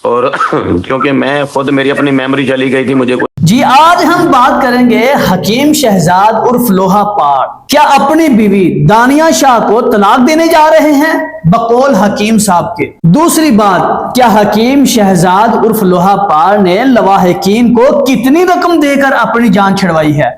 और क्योंकि मैं खुद मेरी अपनी मेमोरी चली गई थी मुझे जी आज हम बात करेंगे हकीम शहजाद उर्फ लोहा पार क्या अपनी बीवी दानिया शाह को तलाक देने जा रहे हैं बकौल हकीम साहब के। दूसरी बात, क्या हकीम शहजाद उर्फ लोहा पार ने लवाहिकीन को कितनी रकम देकर अपनी जान छुड़वाई है।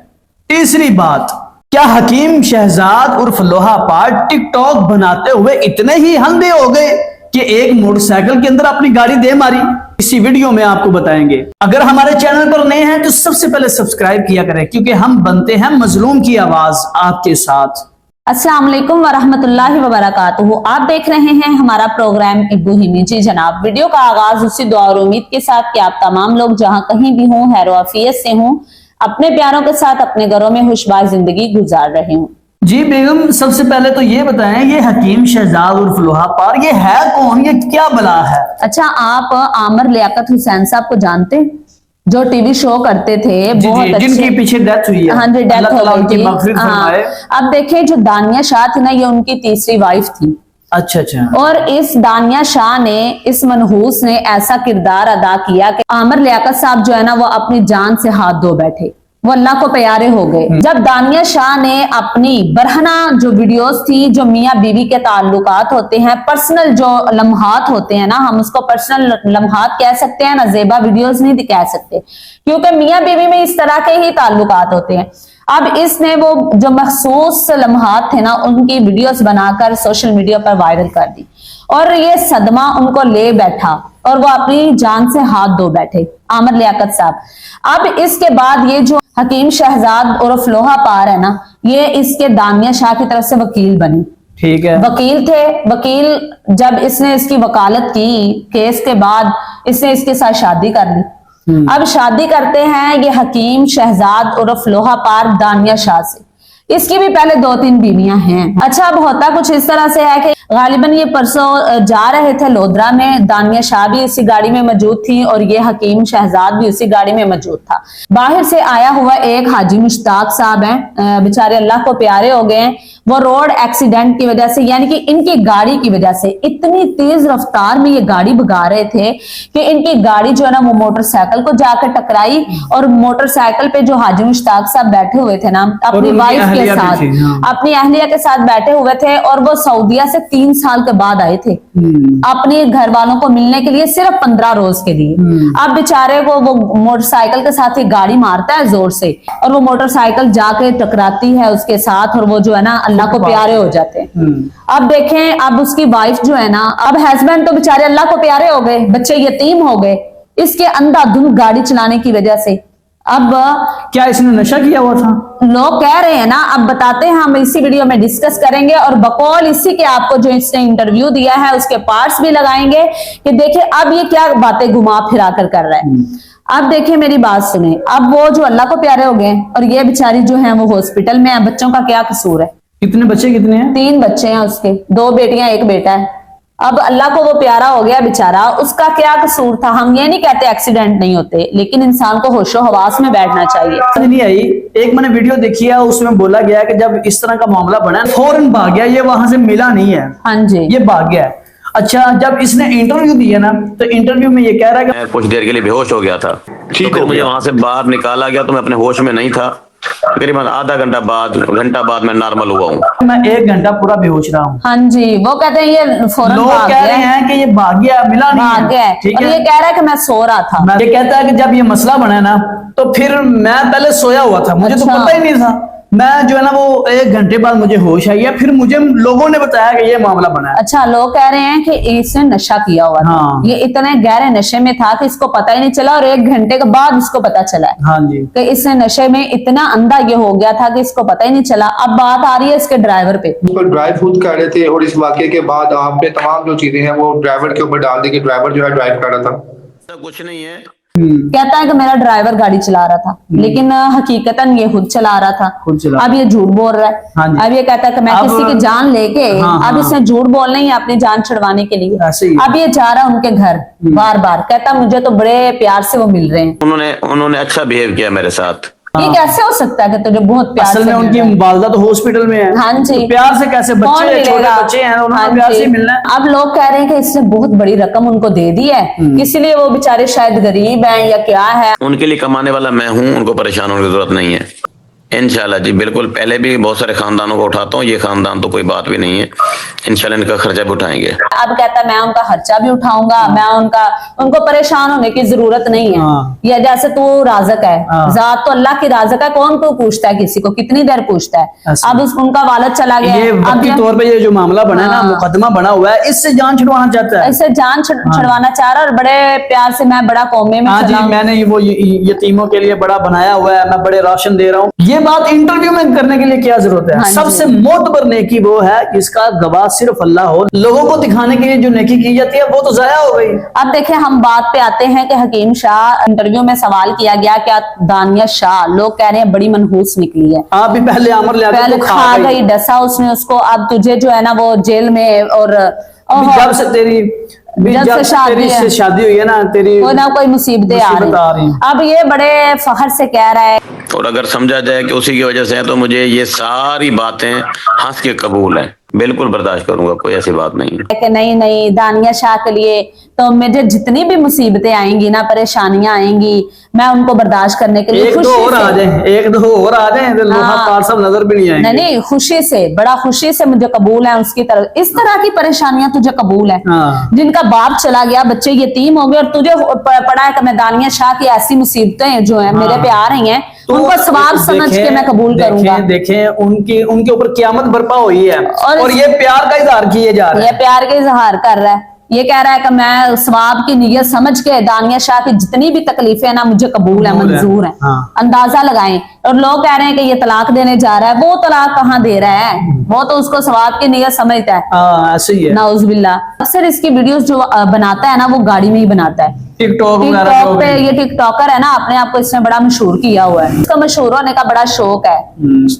तीसरी बात, क्या हकीम शहजाद उर्फ लोहा पार टिकटॉक बनाते हुए इतने ही अंधे हो गए कि एक मोटरसाइकिल के अंदर अपनी गाड़ी दे मारी। इसी वीडियो में आपको बताएंगे। अगर हमारे चैनल पर नए हैं तो सबसे पहले सब्सक्राइब किया करें क्योंकि हम बनते हैं मजलूम की आवाज आपके साथ। अस्सलाम वालेकुम वरहमतुल्लाहि वबरकातुहू। आप देख रहे हैं हमारा प्रोग्राम इब्बू हिमी। जी जनाब, वीडियो का आगाज उसी दुआ और उम्मीद के साथ कि आप तमाम लोग जहां कहीं भी हों खैर आफियत से हों, अपने प्यारों के साथ अपने घरों में खुशबाज जिंदगी गुजार रहे हों। जी बेगम, सबसे पहले तो ये बताएं, ये हकीम शहजाद उर्फ लोहा पार ये है कौन, ये क्या बला है? अच्छा, आप आमिर लियाकत हुसैन साहब को जानते हैं जो टीवी शो करते थे, बहुत अच्छे, जिनकी पीछे डेथ हुई है। हाँ जी, डेथ हो गई थी। हाँ। अब देखें, जो दानिया शाह थी ना, ये उनकी तीसरी वाइफ थी। अच्छा अच्छा। और इस दानिया शाह ने, इस मनहूस ने ऐसा किरदार अदा किया कि आमिर लियाकत साहब जो है ना, वो अपनी जान से हाथ धो बैठे, वो अल्लाह को प्यारे हो गए। जब दानिया शाह ने अपनी बरहना जो वीडियोस थी, जो मियाँ बीवी के ताल्लुकात होते हैं, पर्सनल जो लम्हात होते हैं ना, हम उसको पर्सनल लम्हात कह सकते हैं ना, ज़ेबा वीडियोस नहीं कह सकते, क्योंकि मियाँ बीवी में इस तरह के ही ताल्लुकात होते हैं। अब इसने वो जो मखसूस लम्हात थे ना, उनकी वीडियोस बनाकर सोशल मीडिया पर वायरल कर दी और ये सदमा उनको ले बैठा और वो अपनी जान से हाथ धो बैठे आमिर लियाकत साहब। अब इसके बाद ये जो हकीम शहजाद उर्फ लोहा पार है ना, ये इसके दानिया शाह की तरफ से वकील बनी। ठीक है, वकील थे। वकील जब इसने इसकी वकालत की केस के बाद, इसने इसके साथ शादी कर ली। अब शादी करते हैं ये हकीम शहजाद उर्फ लोहा पार दानिया शाह से। इसकी भी पहले 2-3 बीवियां हैं। अच्छा, अब होता कुछ इस तरह से है कि गालिबन ये परसों जा रहे थे लोधरा में, दानिया शाह भी उसी गाड़ी में मौजूद थी और ये हकीम शहजाद भी उसी गाड़ी में मौजूद था। बाहर से आया हुआ एक हाजी मुश्ताक साहब हैं, बेचारे अल्लाह को प्यारे हो गए हैं। वो रोड एक्सीडेंट की वजह से, यानी कि इनकी गाड़ी की वजह से, इतनी तेज रफ्तार में ये गाड़ी भगा रहे थे कि इनकी गाड़ी जो है ना, वो मोटरसाइकिल को जाकर टकराई और मोटरसाइकिल पे जो हाजी मुश्ताक साहब बैठे हुए थे ना, अपनी वाइफ के साथ, अपनी अहलिया के साथ बैठे हुए थे और वो सऊदीया से 3 साल के बाद आए थे अपने घर वालों को मिलने के लिए, सिर्फ 15 रोज के लिए। अब बेचारे को वो मोटरसाइकिल के साथ ही गाड़ी मारता है जोर से और वो मोटरसाइकिल जाके टकराती है उसके साथ और वो जो है ना, अल्लाह को प्यारे हो जाते हैं। अब देखें, अब उसकी वाइफ जो है ना, अब हस्बैंड तो बेचारे अल्लाह को प्यारे हो गए, बच्चे यतीम हो गए इसके अंधाधुंध गाड़ी चलाने की वजह से। अब क्या इसने नशा किया हुआ था? लोग कह रहे हैं ना, अब बताते हैं, हम इसी वीडियो में डिस्कस करेंगे और बकौल इसी के आपको जो इसने इंटरव्यू दिया है उसके पार्ट्स भी लगाएंगे कि देखिए अब ये क्या बातें घुमा फिरा कर रहा है। अब देखिए, मेरी बात सुने, अब वो जो अल्लाह को प्यारे हो गए और ये बेचारी जो है वो हॉस्पिटल में है। बच्चों का क्या कसूर है? कितने बच्चे, कितने हैं? 3 बच्चे हैं उसके, 2 बेटियां 1 बेटा है। अब अल्लाह को वो प्यारा हो गया बेचारा, उसका क्या कसूर था? हम ये नहीं कहते एक्सीडेंट नहीं होते, लेकिन इंसान को होशो हवास में बैठना चाहिए। नहीं आई, एक मैंने वीडियो देखी है, उसमें बोला गया कि जब इस तरह का मामला बना फौरन भाग गया, ये वहां से मिला नहीं है। हाँ जी, ये भाग गया है। अच्छा, जब इसने इंटरव्यू दिया ना, तो इंटरव्यू में ये कह रहा है कि मैं कुछ देर के लिए बेहोश हो गया था। ठीक है, मुझे वहां से बाहर निकाला गया तो मैं अपने होश में नहीं था। तकरीबन आधा घंटा बाद मैं नॉर्मल हुआ हूँ। मैं 1 घंटा पूरा बेहोश रहा हूँ। हाँ जी, वो कहते हैं ये फौरन लोग भाग कह गया रहे हैं कि ये भाग गया, मिला नहीं है। भाग गया है। ठीक और है, ये कह रहा है कि मैं सो रहा था। ये कहता है कि जब ये मसला बना ना, तो फिर मैं पहले सोया हुआ था, मुझे तो पता ही नहीं था। मैं जो है ना, वो 1 घंटे बाद मुझे होश आई है, फिर मुझे लोगों ने बताया कि ये मामला बना है। अच्छा, लोग कह रहे हैं कि इसने नशा किया हुआ था। हाँ। ये इतने गहरे नशे में था कि इसको पता ही नहीं चला और 1 घंटे के बाद इसको पता चला है। हाँ जी, कि इसने नशे में इतना अंधा ये हो गया था कि इसको पता ही नहीं चला। अब बात आ रही है इसके ड्राइवर पे। ड्राइव खुद कर रहे थे और इस वाक्य के बाद आपने तमाम जो चीजें हैं वो ड्राइवर के ऊपर डाल दी कि ड्राइवर जो है ड्राइव कर रहा था। ऐसा कुछ नहीं है। कहता है कि मेरा ड्राइवर गाड़ी चला रहा था, लेकिन हकीकतन ये खुद चला रहा था। अब ये झूठ बोल रहा है। हाँ अब ये कहता है कि मैं किसी की जान लेके, अब इसने झूठ बोलना ही अपनी जान छुड़वाने के लिए। अब ये जा रहा है उनके घर बार बार, कहता मुझे तो बड़े प्यार से वो मिल रहे हैं। उन्होंने अच्छा बिहेव किया मेरे साथ। ये कैसे हो सकता है कि तुझे बहुत प्यार असल से में मिल उनकी रहा है? वालदा तो हॉस्पिटल में है। हाँ जी। तो प्यार से कैसे, कौन बच्चे छोटे मिलेगा? बच्चे हैं, उन्होंने हाँ प्यार से जी। ही मिलना है। अब लोग कह रहे हैं कि इसने बहुत बड़ी रकम उनको दे दी है, इसलिए वो बेचारे शायद गरीब हैं या क्या है। उनके लिए कमाने वाला मैं हूँ, उनको परेशान होने की जरूरत नहीं है। इंशाल्लाह जी बिल्कुल, पहले भी बहुत सारे खानदानों को उठाता हूँ, ये खानदान तो कोई बात भी नहीं है। इंशाल्लाह इनका खर्चा भी उठाएंगे। अब कहता है मैं उनका खर्चा भी उठाऊंगा, मैं उनको परेशान होने की जरूरत नहीं है। हाँ। या जैसे तू राज़िक है, हाँ। जात तो अल्लाह की राज़िक है, कौन को पूछता है, किसी को कितनी देर पूछता है। ऐसा। अब उनका वालिद चला गया ये है, अब वक्ती तौर पे ये जो मामला बना है ना, हाँ। मुकदमा बना हुआ है, इससे जान छुड़वाना चाहता है। ऐसे जान छुड़वाना चाह रहा है और बड़े प्यार से मैं बड़ा कौमे में हाँ चला जी, हूं। मैंने वो यतीमों के लिए बड़ा बनाया हुआ है, मैं बड़े राशन दे रहा हूँ। ये बात इंटरव्यू में करने के लिए क्या जरूरत है? हाँ जी। सबसे मोतबर नेकी वो है जिसका गवाह सिर्फ अल्लाह हो। लोगों को दिखाने के लिए जो नेकी की जाती है वो तो जाया हो गई। अब देखिए हम बात पे आते हैं कि हकीम शाह, इंटरव्यू में सवाल किया गया क्या दानिया शाह, लोग कह रहे हैं बड़ी मनहूस निकली है, आप भी पहले अमर ले पहले खा गई, डसा उसने उसको, अब तुझे जो है ना वो जेल में, और जब से तेरी शादी हुई है ना, तेरी कोई ना कोई मुसीबतें आ मुसीबत आ रही रही। हैं। अब ये बड़े फखर से कह रहा है, और अगर समझा जाए कि उसी की वजह से है, तो मुझे ये सारी बातें हंस के कबूल है, बिल्कुल बर्दाश्त करूंगा, कोई ऐसी बात नहीं है। कि नहीं नहीं दानिया शाह के लिए तो मुझे जितनी भी मुसीबतें आएंगी ना, परेशानियां आएंगी, मैं उनको बर्दाश्त करने के लिए एक दो खुशी और से- आ जाए, एक दो और आ जाए तो लोहा हाँ। पार सब नजर भी नहीं आएंगे। नहीं खुशी से, बड़ा खुशी से मुझे कबूल है उसकी तरफ। इस तरह की परेशानियां तुझे कबूल है, हाँ। जिनका बाप चला गया, बच्चे यतीम हो गए, और तुझे पड़ा है कि मैं दानिया शाह की ऐसी मुसीबतें जो है मेरे पे आ रही हैं, तो उनको सवाब समझ के मैं कबूल करूंगा। देखें उनके ऊपर क़यामत बर्पा हुई है, और ये प्यार का इजहार किए जा रहे ये हैं। प्यार के इजहार कर रहा है, ये कह रहा है कि मैं सवाब की नीयत समझ के दानिया शाह की जितनी भी तकलीफें हैं ना मुझे कबूल है, मंजूर है। हाँ। अंदाजा लगाएं। और लोग कह रहे हैं कि ये तलाक देने जा रहा है, वो तलाक कहाँ दे रहा है, वो तो उसको सवाब की नीयत समझता है। हाँ, ऐसे ही है। नाउजुबिल्ला। अक्सर इसकी वीडियोस जो बनाता है ना वो गाड़ी में ही बनाता है। टिकटॉक वगैरह टिकटॉक पे ये टिकटॉकर है ना, अपने आप को इसने बड़ा मशहूर किया हुआ है, इसका मशहूर होने का बड़ा शौक है।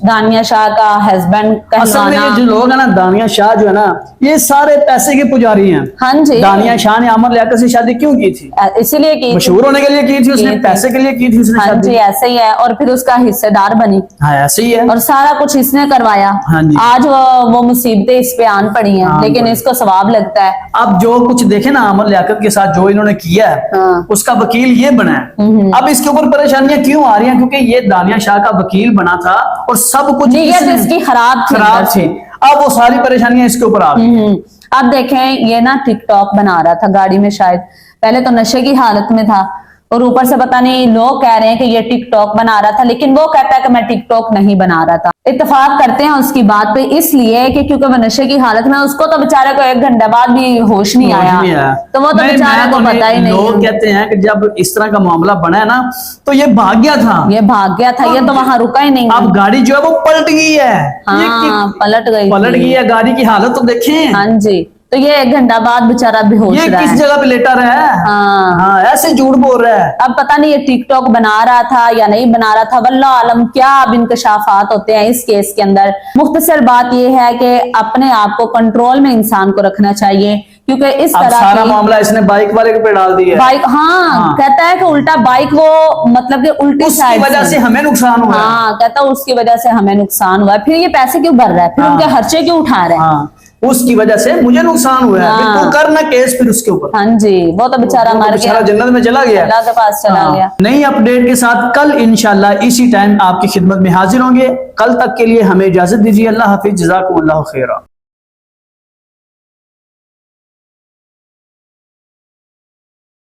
दानिया शाह का हस्बैंड असल में ये कहलाना। जो लोग है ना, दानिया शाह जो है ना, ये सारे पैसे के पुजारी हैं। हाँ जी, दानिया शाह ने अमर लियाकत से शादी क्यों की थी? इसीलिए की मशहूर होने के लिए की थी उसने, की थी। पैसे के लिए की थी उसने हाँ जी शादी। ऐसे ही है, और फिर उसका हिस्सेदार बनी, हाँ, ऐसे ही है। और सारा कुछ इसने करवाया। हाँ जी। आज वो मुसीबतें इस पे आन पड़ी हैं, हाँ, लेकिन बड़ी। इसको सवाब लगता है। अब जो कुछ देखे ना अमर लियाकत के साथ जो इन्होंने किया है, हाँ। उसका वकील ये बना है। अब इसके ऊपर परेशानियां क्यों आ रही हैं? क्योंकि ये दानिया शाह का वकील बना था और सब कुछ नीयत इसने- इसकी खराब थी खराब अंदर से। थी। अब वो सारी परेशानियां इसके ऊपर आ गई। अब देखें ये ना टिकटॉक बना रहा था गाड़ी में, शायद पहले तो नशे की हालत में था, और ऊपर से पता नहीं लोग कह रहे हैं कि ये टिकटॉक बना रहा था, लेकिन वो कहता है कि मैं टिकटॉक नहीं बना रहा था। इत्तेफाक करते हैं उसकी बात पे, इसलिए कि क्योंकि वो नशे की हालत में, उसको तो बेचारे को 1 घंटे बाद भी होश नहीं होश आया, नहीं आया। तो वो तो नहीं, बेचारे मैं को तो पता ही नहीं। लोग कहते हैं कि जब इस तरह का मामला बना है ना, तो ये भाग गया था। ये भाग गया था, ये तो वहां रुका ही नहीं। अब गाड़ी जो है वो पलट गई है। हाँ, पलट गई पलट थी। गई है, गाड़ी की हालत तो देखें। हाँ जी, तो ये 1 घंटा बाद बेचारा बेहोश ये रहा किस है। जगह पे लेटा रहा है? हाँ। हाँ, ऐसे झूठ बोल रहा है। अब पता नहीं ये टिकटॉक बना रहा था या नहीं बना रहा था, वल्लाह आलम क्या अब इंकशाफात होते हैं इस केस के अंदर। मुख्तसर बात ये है कि अपने आप को कंट्रोल में इंसान को रखना चाहिए, क्योंकि इस अब तरह सारा की मामला इसने बाइक वाले पे डाल दिया है। बाइक, हाँ, कहता है कि उल्टा बाइक वो मतलब कि उल्टी उसकी साइड वजह से हमें नुकसान हुआ है। हाँ, कहता है उसकी वजह से हमें नुकसान हुआ है। फिर ये पैसे क्यों भर रहा है, फिर हाँ। उनके खर्चे क्यों उठा रहा है। हाँ, उसकी वजह से मुझे नुकसान हुआ है। हाँ। फिर तू करना केस फिर उसके ऊपर। हाँ जी, वो तो बेचारा वो तो मर बेचारा गया, जन्नत में चला गया, अल्लाह के पास चला हाँ। गया। नई अपडेट के साथ कल इंशाल्लाह इसी टाइम आपकी खिदमत में हाजिर होंगे। कल तक के लिए हमें इजाजत दीजिए। अल्लाह हाफिज, जज़ाकुमुल्लाह खैरा।